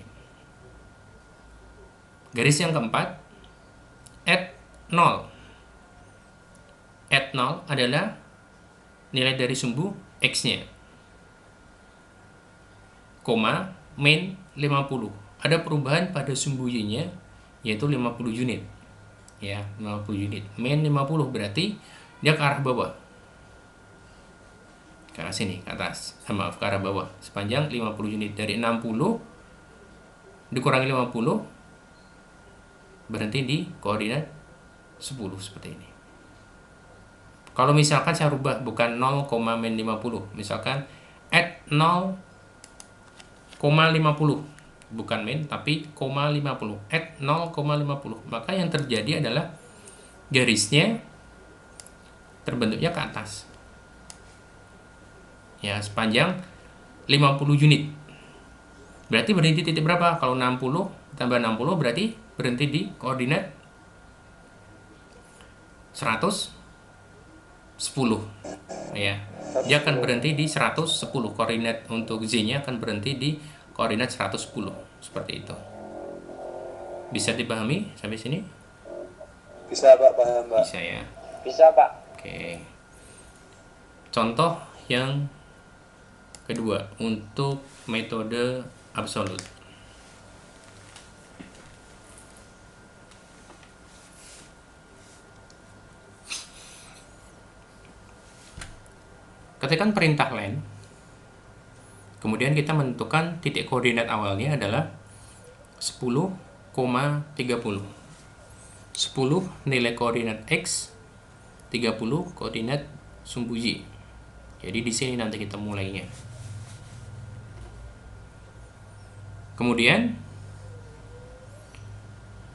Garis yang keempat, at 0. At 0 adalah nilai dari sumbu X-nya, koma min 50. Ada perubahan pada sumbu Y-nya, yaitu 50 unit. Ya, 50 unit. Min 50 berarti dia ke arah bawah. Ke arah sini, ke atas. Maaf, ke arah bawah. Sepanjang 50 unit. Dari 60 dikurangi 50, berhenti di koordinat 10 seperti ini. Kalau misalkan saya rubah bukan 0, min 50, misalkan at 0,50, bukan min tapi 0,50, at 0,50, maka yang terjadi adalah garisnya terbentuknya ke atas. Ya, sepanjang 50 unit. Berarti berhenti titik berapa? Kalau 60 tambah 60 berarti berhenti di koordinat 110. Ya, dia akan berhenti di 110. Koordinat untuk Z-nya akan berhenti di koordinat 110. Seperti itu. Bisa dipahami sampai sini? Bisa Pak, paham Pak. Bisa ya. Bisa Pak. Oke. Contoh yang kedua untuk metode absolut. Ketikkan perintah len, kemudian kita menentukan titik koordinat awalnya adalah 10,30. 10 nilai koordinat X, 30 koordinat sumbu Y. Jadi di sini nanti kita mulainya. Kemudian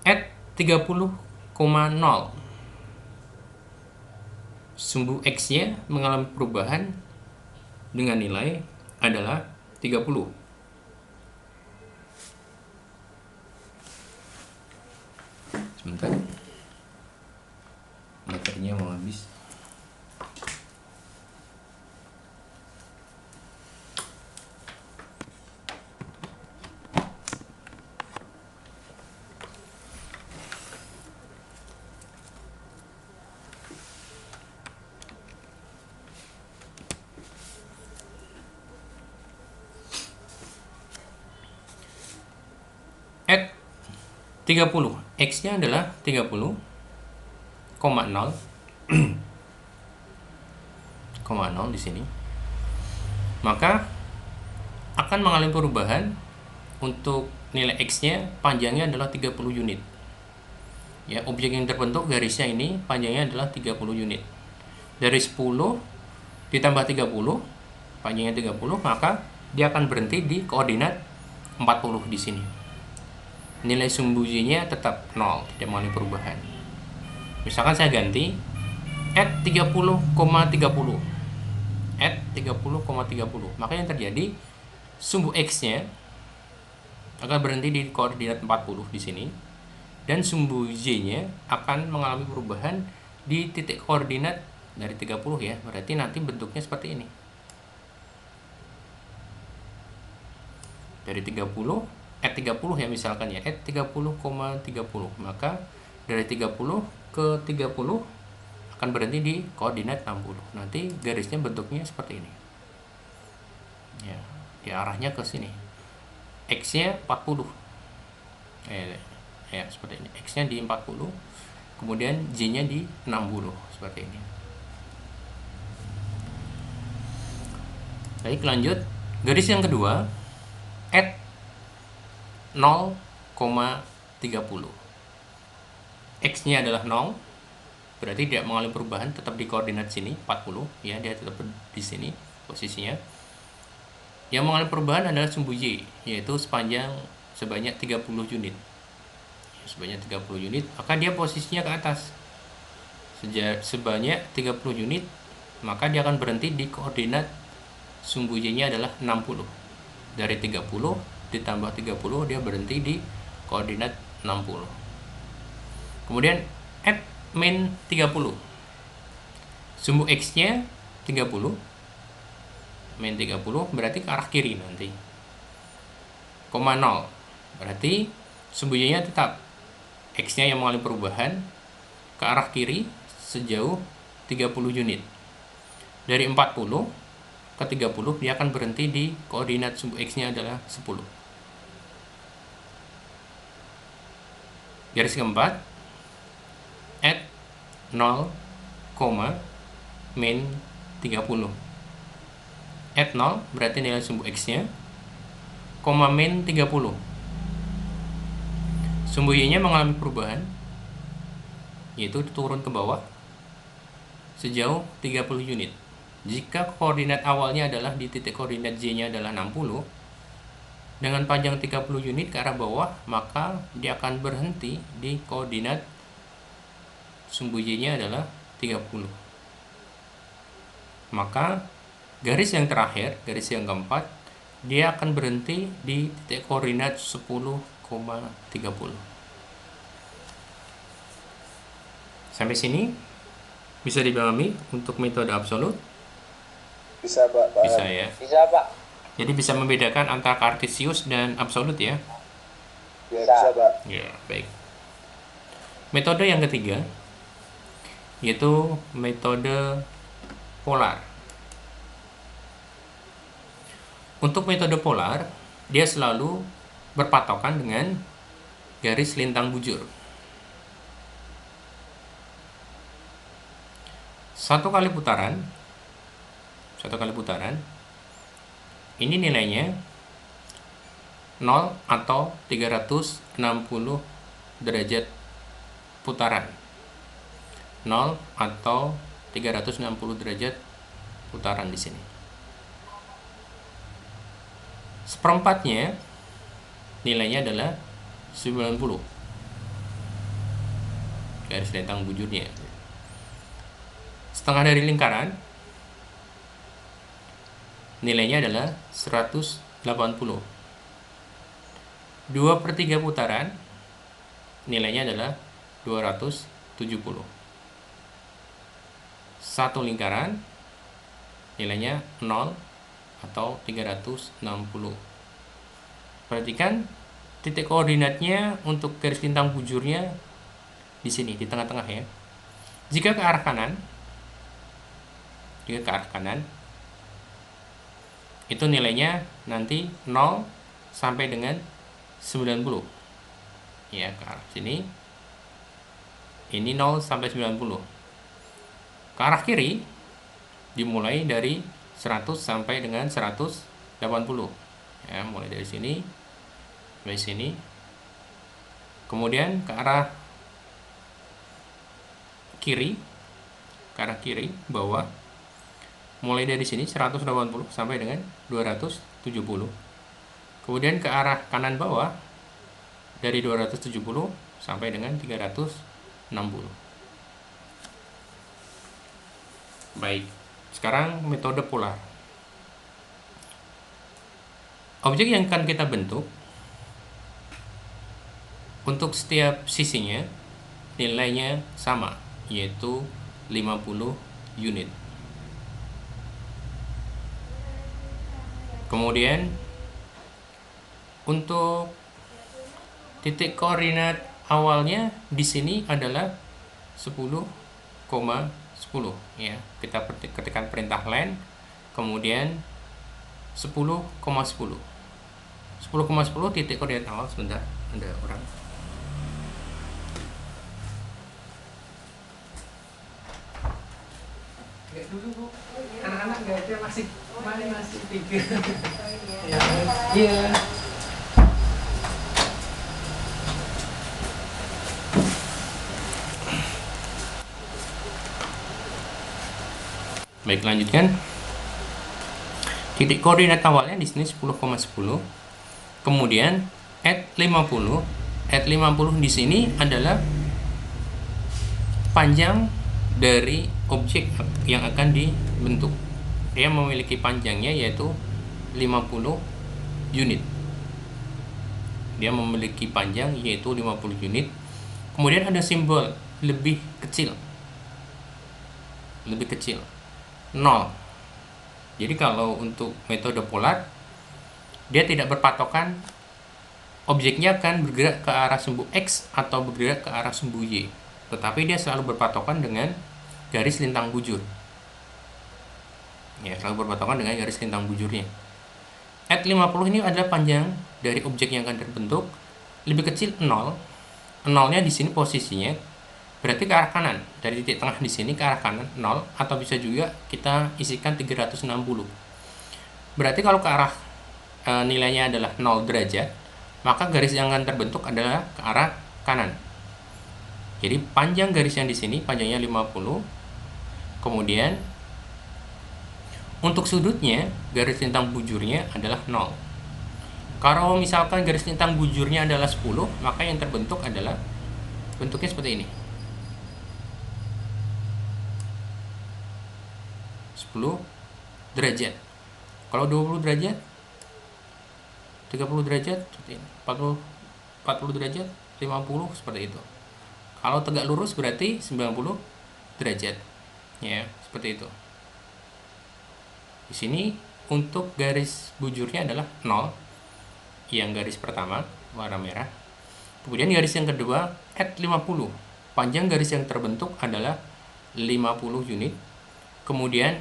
add 30,0. Sumbu X-nya mengalami perubahan dengan nilai adalah 30. Sebentar. Materinya mau habis. Add 30, X-nya adalah 30,0 di sini. Maka akan mengalami perubahan untuk nilai X-nya, panjangnya adalah 30 unit. Ya, objek yang terbentuk garisnya ini panjangnya adalah 30 unit. Dari 10 ditambah 30, panjangnya 30, maka dia akan berhenti di koordinat 40 di sini. Nilai sumbu Y-nya tetap 0, tidak mengalami perubahan. Misalkan saya ganti add 30,30. Add 30,30. Maka yang terjadi sumbu X-nya akan berhenti di koordinat 40 di sini, dan sumbu Y-nya akan mengalami perubahan di titik koordinat dari 30 ya. Berarti nanti bentuknya seperti ini. Dari 30 add 30 ya misalkan ya, add 30,30. Maka dari 30 ke 30 akan berhenti di koordinat 60. Nanti garisnya bentuknya seperti ini. Ya, di arahnya ke sini. X-nya 40. Ya, seperti ini. X-nya di 40, kemudian Y-nya di 60 seperti ini. Baik, lanjut. Garis yang kedua, add 0,30. X-nya adalah 0, berarti tidak mengalami perubahan, tetap di koordinat sini 40 ya, dia tetap di sini posisinya. Yang mengalami perubahan adalah sumbu Y, yaitu sebanyak 30 unit. Sebanyak 30 unit, maka dia posisinya ke atas. Sebanyak 30 unit, maka dia akan berhenti di koordinat sumbu Y-nya adalah 60. Dari 30 ditambah 30, dia berhenti di koordinat 60. Kemudian add min 30. Sumbu X-nya 30. Min 30 berarti ke arah kiri nanti. 0, berarti sumbu Y-nya tetap. X-nya yang mengalami perubahan ke arah kiri sejauh 30 unit. Dari 40 ke 30, dia akan berhenti di koordinat sumbu X-nya adalah 10. Garis keempat, add 0, min 30. Add 0 berarti nilai sumbu X-nya, min 30. Sumbu Y-nya mengalami perubahan, yaitu turun ke bawah sejauh 30 unit. Jika koordinat awalnya adalah di titik koordinat Y-nya adalah 60, dengan panjang 30 unit ke arah bawah, maka dia akan berhenti di koordinat sumbu Y-nya adalah 30. Maka garis yang terakhir, garis yang keempat, dia akan berhenti di titik koordinat 10,30. Sampai sini bisa dipahami untuk metode absolut? Bisa Pak, paham. Bisa ya. Bisa Pak. Jadi bisa membedakan antara kartesius dan absolut ya. Ya, bisa, Pak. Ya, baik. Metode yang ketiga yaitu metode polar. Untuk metode polar, dia selalu berpatokan dengan garis lintang bujur. Satu kali putaran, ini nilainya 0 atau 360 derajat putaran. 0 atau 360 derajat putaran di sini. Seperempatnya nilainya adalah 90 garis lintang bujurnya. Setengah dari lingkaran nilainya adalah 180. 2/3 putaran nilainya adalah 270. Satu lingkaran nilainya 0 atau 360. Perhatikan titik koordinatnya untuk garis lintang bujurnya di sini, di tengah-tengah ya. Jika ke arah kanan, itu nilainya nanti 0 sampai dengan 90. Ya, ke arah sini. Ini 0 sampai 90. Ke arah kiri dimulai dari 100 sampai dengan 180. Ya, mulai dari sini sampai sini. Kemudian ke arah kiri, bawah, mulai dari sini 180 sampai dengan 270. Kemudian ke arah kanan bawah dari 270 sampai dengan 360. Baik, sekarang metode polar. Objek yang akan kita bentuk untuk setiap sisinya nilainya sama, yaitu 50 unit. Kemudian untuk titik koordinat awalnya di sini adalah 10,10 ya. Kita ketikkan perintah len, kemudian 10,10. 10,10 titik koordinat awal. Sebentar, ada orang. Kayak dulu Bu, anak-anak nggak ada, masih 3. Iya. Baik, lanjutkan. Titik koordinat awalnya di sini 10,10. Kemudian add 50. Add 50 di sini adalah panjang dari objek yang akan dibentuk. Dia memiliki panjangnya yaitu 50 unit. Dia memiliki panjang yaitu 50 unit. Kemudian ada simbol lebih kecil. 0. Jadi kalau untuk metode polar, dia tidak berpatokan objeknya akan bergerak ke arah sumbu X atau bergerak ke arah sumbu Y, tetapi dia selalu berpatokan dengan garis lintang bujur. Ya, selalu berpatokan dengan garis lintang bujurnya. Add 50 ini adalah panjang dari objek yang akan terbentuk, lebih kecil 0. 0-nya di sini posisinya berarti ke arah kanan. Dari titik tengah di sini ke arah kanan 0, atau bisa juga kita isikan 360. Berarti kalau ke arah nilainya adalah 0 derajat, maka garis yang akan terbentuk adalah ke arah kanan. Jadi panjang garis yang di sini panjangnya 50. Kemudian untuk sudutnya garis lintang bujurnya adalah 0. Kalau misalkan garis lintang bujurnya adalah 10, maka yang terbentuk adalah bentuknya seperti ini. 10 derajat. Kalau 20 derajat, 30 derajat seperti ini. 40 derajat, 50 seperti itu. Kalau tegak lurus berarti 90 derajat. Ya, seperti itu. Di sini untuk garis bujurnya adalah 0. Yang garis pertama warna merah. Kemudian garis yang kedua, at 50. Panjang garis yang terbentuk adalah 50 unit. Kemudian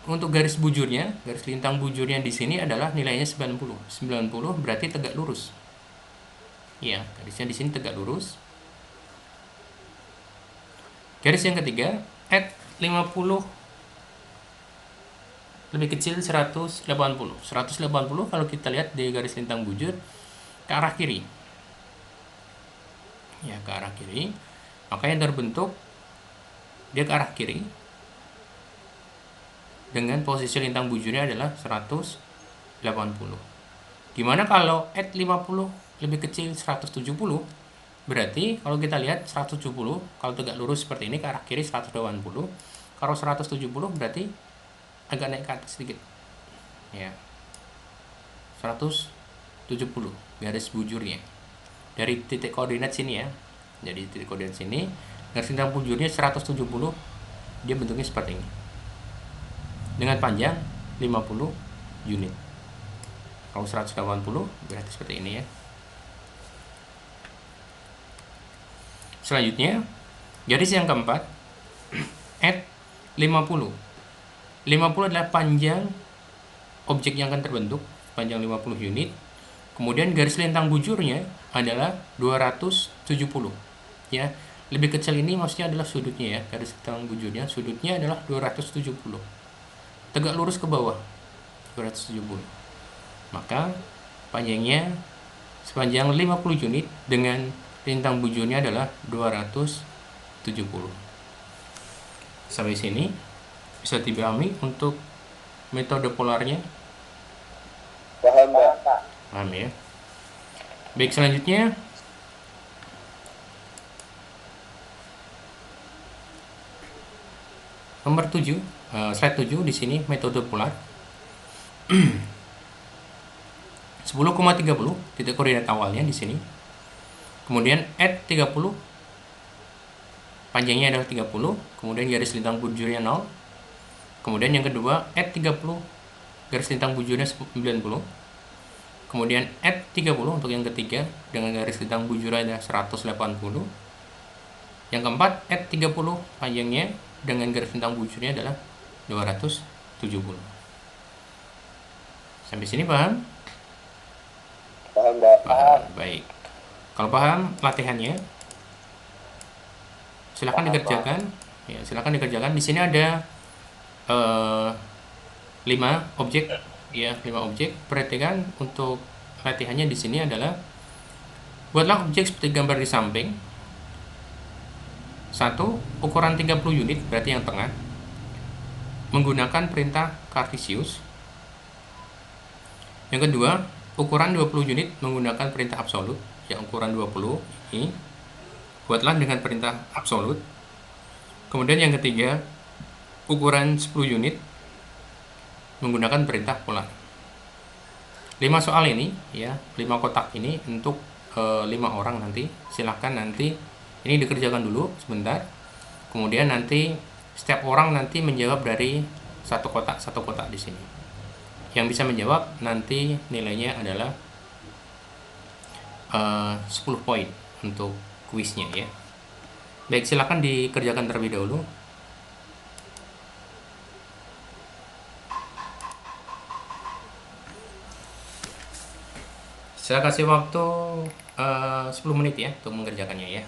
untuk garis bujurnya, garis lintang bujurnya di sini adalah nilainya 90. 90 berarti tegak lurus. Ya, garisnya di sini tegak lurus. Garis yang ketiga, at 50 lebih kecil 180. 180 kalau kita lihat di garis lintang bujur ke arah kiri. Ya, ke arah kiri. Maka yang terbentuk dia ke arah kiri. Dengan posisi lintang bujurnya adalah 180. Gimana kalau at 50 lebih kecil 170? Berarti kalau kita lihat 170, kalau tegak lurus seperti ini ke arah kiri 180. Kalau 170 berarti agak naik ke atas sedikit. Ya. 170 garis bujurnya. Dari titik koordinat sini ya. Jadi titik koordinat sini, garis lintang bujurnya 170, dia bentuknya seperti ini. Dengan panjang 50 unit. Kalau 180 berarti seperti ini ya. Selanjutnya, garis yang keempat, at 50. 50 adalah panjang objek yang akan terbentuk, panjang 50 unit. Kemudian garis lintang bujurnya adalah 270. Ya, lebih kecil ini maksudnya adalah sudutnya ya, garis lintang bujurnya, sudutnya adalah 270. Tegak lurus ke bawah, 270. Maka panjangnya sepanjang 50 unit dengan lintang bujurnya adalah 270. Sampai sini bisa dipahami untuk metode polarnya? Paham, Pak. Paham ya? Baik, selanjutnya nomor 7, slide 7 di sini metode polar. 10,30 titik koordinat awalnya di sini. Kemudian at 30, panjangnya adalah 30, kemudian garis lintang bujurnya 0. Kemudian yang kedua at 30, garis lintang bujurnya 90. Kemudian at 30 untuk yang ketiga dengan garis lintang bujurnya ada 180. Yang keempat at 30, panjangnya dengan garis lintang bujurnya adalah 270. Sampai sini paham? Paham, Pak. Paham. Baik. Kalau paham latihannya, silakan dikerjakan. Ya, silakan dikerjakan. Di sini ada 5 objek, ya 5 objek. Perhatikan untuk latihannya di sini adalah buatlah objek seperti gambar di samping. 1, ukuran 30 unit berarti yang tengah, menggunakan perintah Cartesius. Yang kedua, ukuran 20 unit menggunakan perintah absolut. Yang ukuran 20 ini buatlah dengan perintah absolut. Kemudian yang ketiga, ukuran 10 unit menggunakan perintah polar. 5 soal ini ya, 5 kotak ini untuk 5 orang nanti. Silahkan nanti ini dikerjakan dulu sebentar. Kemudian nanti setiap orang nanti menjawab dari satu kotak di sini. Yang bisa menjawab nanti nilainya adalah 10 poin untuk kuisnya ya. Baik, silakan dikerjakan terlebih dahulu. Saya kasih waktu 10 menit ya untuk mengerjakannya ya.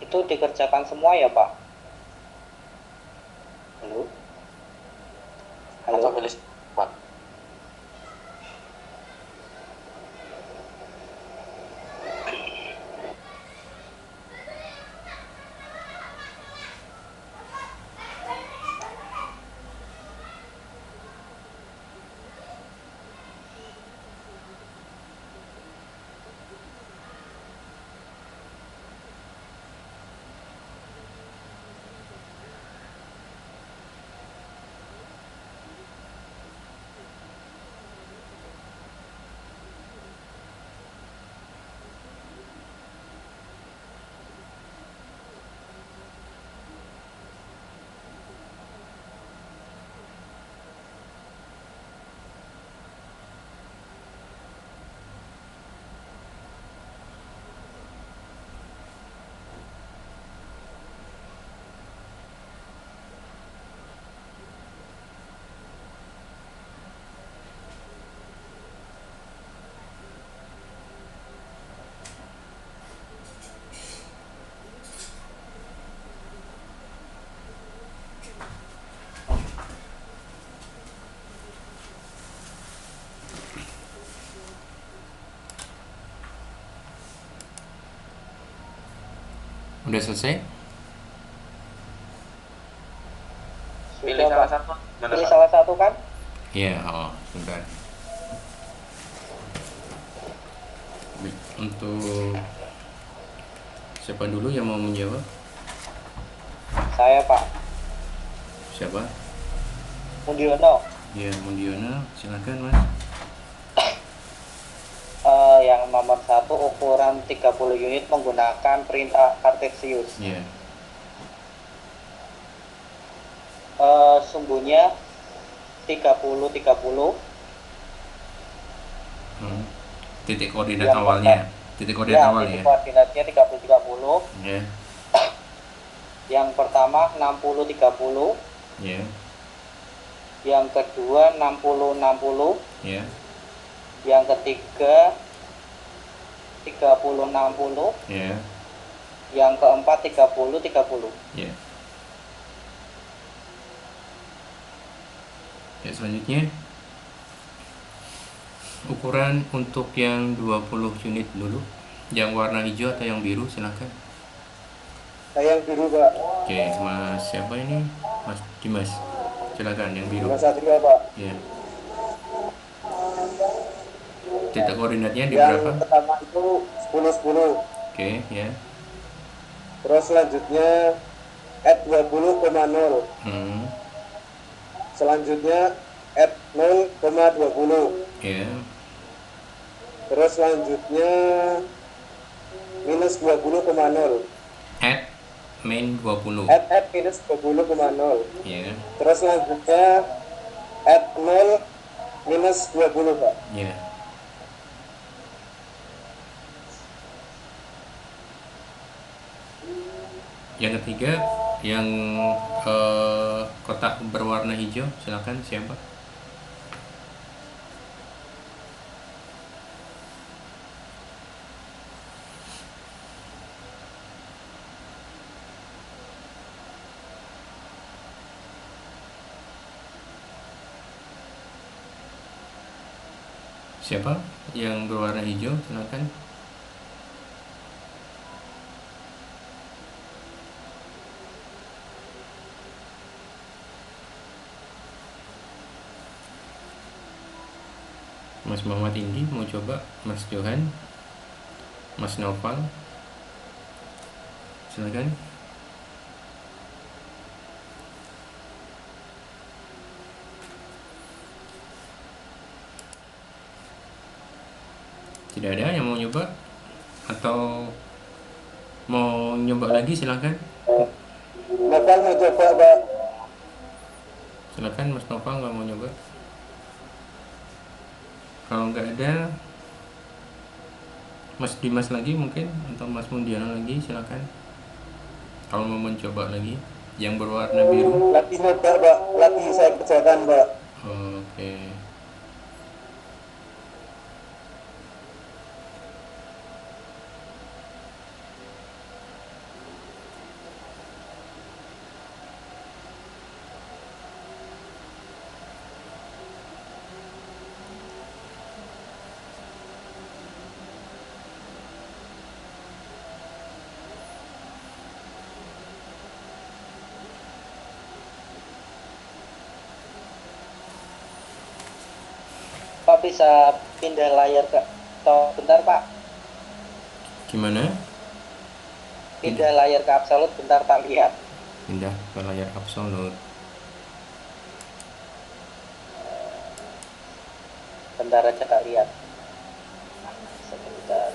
Itu dikerjakan semua ya Pak? Halo? Halo? Atau tulis Pak. Udah selesai? Pilih Sudah, salah Pak. satu. Mana Pilih Pak? salah satu kan? Iya, sebentar. Untuk siapa dulu yang mau menjawab? Saya Pak Siapa? Mundiono. Ya, Mundiono, silakan Mas. Yang nomor 1 ukuran 30 unit menggunakan perintah Cartesius. Ya, Sumbunya 30-30. titik koordinat Yang awalnya, titik koordinat awal titik ya. koordinatnya 30-30. Ya, Yang pertama 60-30. ya, Yang kedua 60-60. ya, Yang ketiga 30-60. ya, Yang keempat 30-30. ya. Ya, selanjutnya ukuran untuk yang 20 unit dulu. Yang warna hijau atau yang biru silakan. Saya yang biru Pak. Oke, Mas siapa ini? Mas Dimas. Silakan yang biru. Mas Satria Pak. Ya. Titik koordinatnya di Yang berapa? pertama itu 10-10. Oke, ya. Terus selanjutnya at 20,0. Selanjutnya at 0,20. Ya. Terus selanjutnya minus 20,0. At main 20. At minus 20,0. Ya. Terus selanjutnya at 0 minus 20 Pak. Ya. Yang ketiga, yang kotak berwarna hijau, silakan siapa? Siapa yang berwarna hijau? Silakan. Mas Muhammad Indi mau coba, Mas Johan, Mas Noval, silakan. Tidak ada yang mau nyoba atau mau nyoba lagi, silakan. Novel mau coba Pak. Silakan Mas Noval nggak mau nyoba. Kalau nggak ada, Mas Dimas lagi mungkin atau Mas Mundiana lagi, silakan. Kalau mau mencoba lagi, yang berwarna biru. Lagi nyoba Pak, lagi saya kerjakan Pak. Oke. Pak bisa pindah layar ke atau bentar Pak, Gimana? pindah layar ke absolut bentar tak lihat. Pindah ke layar absolut. Bentar aja tak lihat. Sebentar.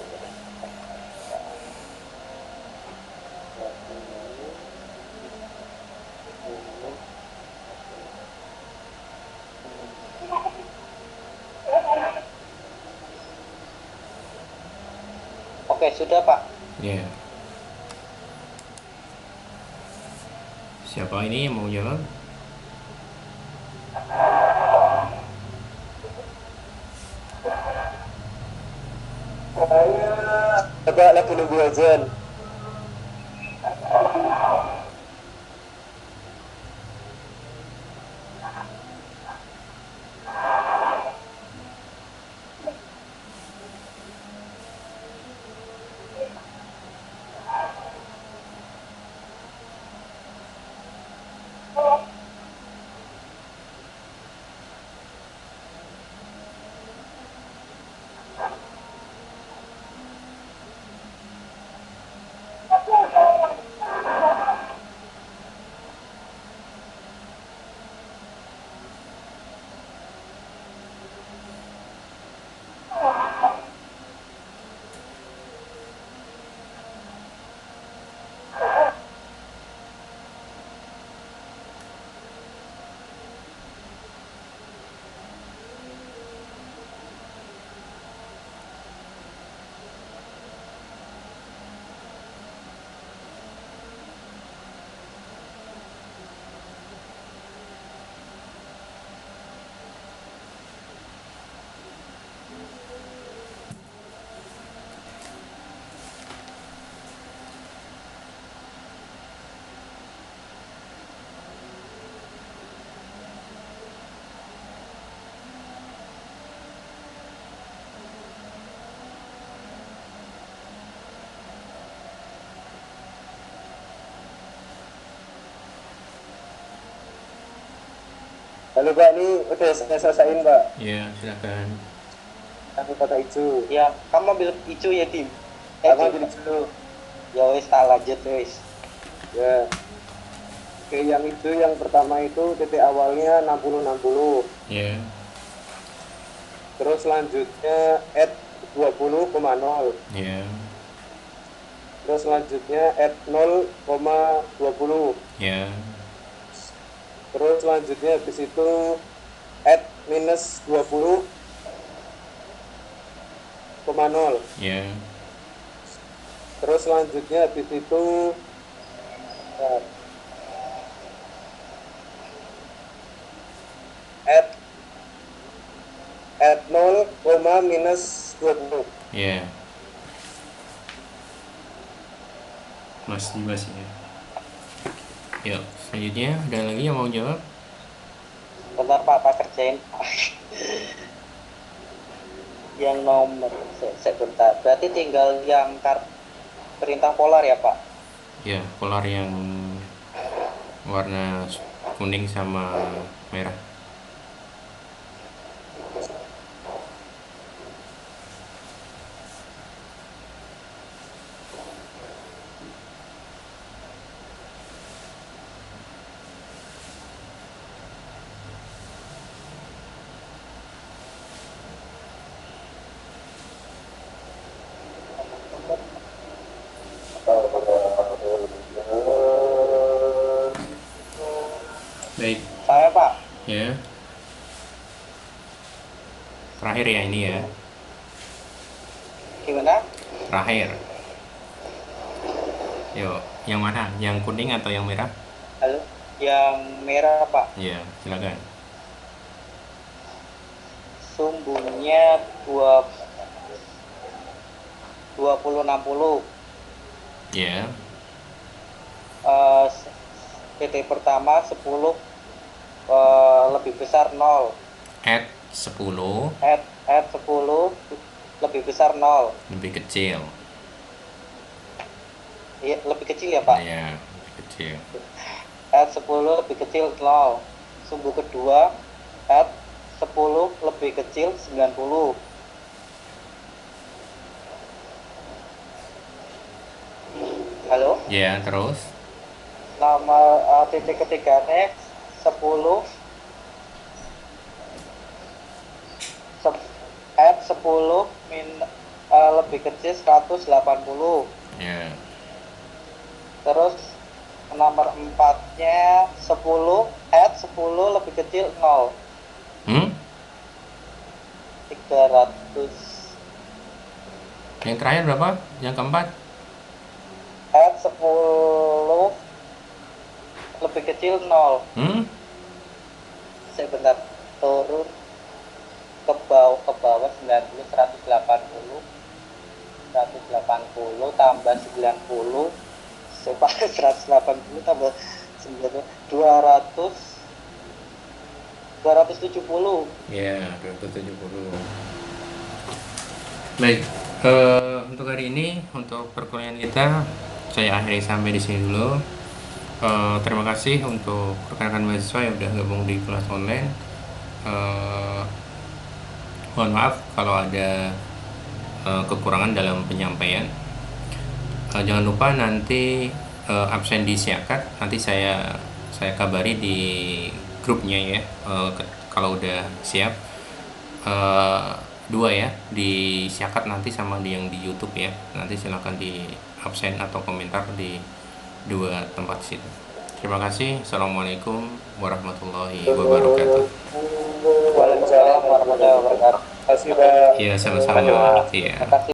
Oke, sudah Pak. Ya. Siapa ini yang mau jawab? Coba lagi nunggu azan. Halo Pak, ini udah saya selesaiin Pak. Ya, silakan. Aku kota hijau. Ya, kamu ambil hijau ya, Dim. Aku ambil hijau. Ya wis tak lanjut wis. Ya. Oke, yang hijau yang pertama itu titik awalnya 60-60. Ya. Terus selanjutnya at 20,0. Ya. Terus selanjutnya at 0,20. Ya. Terus selanjutnya habis itu at minus 20,0. Ya. Terus selanjutnya habis itu at 0, minus 20. Ya. Mas Dimas ya. Yuk, selanjutnya ada lagi yang mau jawab? Bentar Pak, Pak kerjain. Yang nomor sebentar. Berarti tinggal yang perintah polar ya, Pak? Ya, polar yang warna kuning sama merah. Baik, Saya, Pak. ya. Terakhir ya ini ya. Gimana? Terakhir. Yuk, yang mana? Yang kuning atau yang merah? Halo? Yang merah, Pak. Ya, silakan. Sumbunya 2060. Ya, PT pertama 10 lebih besar 0. add 10 Add 10 lebih besar 0. lebih kecil. Iya, lebih kecil ya, Pak? Ya, lebih kecil. Add 10 lebih kecil 0. Sumbu kedua add 10 lebih kecil 90. Halo? Ya, terus? Nama titik ketiganya 10 add 10 lebih kecil 180. Ya, Terus nomor 4-nya 10 add 10 lebih kecil 0. 300. yang terakhir berapa? Yang keempat? Add 10 lebih kecil 0. Sebentar, turun ke bawah 90, 180 tambah 90 supaya 180 tambah 90 270. Ya, 270. Baik, untuk hari ini, untuk perkuliahan kita, saya akhiri sampai di sini dulu. Terima kasih untuk rekan-rekan mahasiswa yang udah gabung di kelas online. Mohon maaf kalau ada kekurangan dalam penyampaian. Jangan lupa nanti absen di Siakat, nanti saya kabari di grupnya ya. Kalau udah siap, 2 ya, di Siakat nanti sama yang di YouTube ya. Nanti silakan di absen atau komentar di 2 tempat situ. Terima kasih. Assalamualaikum warahmatullahi wabarakatuh. Waalaikumsalam warahmatullahi wabarakatuh. Terima kasih, Pak. Iya, sama-sama. Iya. Terima kasih.